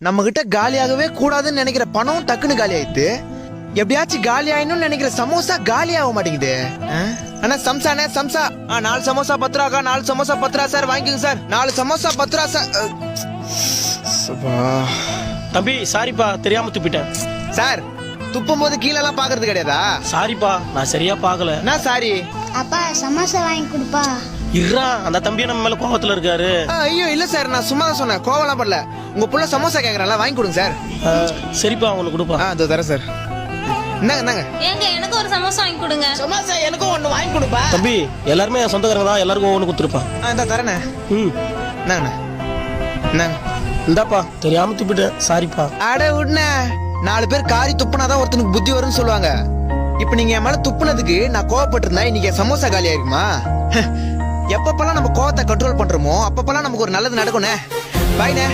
நம்ம கிட்ட காலியாகவே கூடாதுன்னு நினைக்கிற பணம் டக்குன்னு காலி ஆயிடுது. எப்படியாச்சும் காலி ஆயிடணும்னு நினைக்கிற சமோசா காலி ஆக மாட்டேங்குது. அண்ணா சம்சானே சம்சா 4 சமோசா 10 ரூபாக்கா. 4 சமோசா 10 ரூபா சார், வாங்கிக்கோங்க சார். 4 சமோசா 10 ரூபா சார். தம்பி சாரிப்பா, தெரியாம துப்பிட்டேன். சார் துப்பும் போது கீழே எல்லாம் பாக்குறது கிடையாதா? சாரிப்பா, நான் சரியா பாக்கல. நான் சாரி. அப்பா சமோசா வாங்கி கொடுப்பா. இருறா, அந்த தம்பியை நம்ம மேல கோவத்துல இருக்காரு. ஐயோ இல்ல சார், நான் சும்மா தான் சொன்னேன், கோவலாம் படல. உங்க புள்ள சமோசா கேக்குறால, வாங்கி கொடுங்க சார். சரிப்பா, உங்களுக்கு கொடுப்பா. இதோ தரேன் சார். என்னங்க ஏங்க எனக்கு ஒரு சமோசா வாங்கி கொடுங்க. சமோசா எனக்கும் ஒண்ணு வாங்கி கொடுப்பா. தம்பி எல்லாருமே என் சொந்தக்காரங்க தான், எல்லாருக்கும் ஒவ்வொன்று கொடுத்துருப்பா. இந்த தரேண்ணே. என்னங்கண்ணா என்னங்க? இந்தாப்பா, தெரியாம துப்பிட்டேன், சாரிப்பா. அட விடுண்ணே, 4 பேர் காரி துப்புனாதான் ஒருத்தனுக்கு புத்தி வரும்னு சொல்லுவாங்க. இப்ப நீங்க என் மேல துப்புனதுக்கு நான் கோவப்பட்டிருந்தா இன்னைக்கு சமோசா காலி ஆயிருக்குமா? எப்பப்பெல்லாம் நம்ம கோவத்தை கண்ட்ரோல் பண்றோமோ அப்பப்பெல்லாம் நமக்கு ஒரு நல்லது நடக்கும்ண்ணே. பாய்ண்ணே.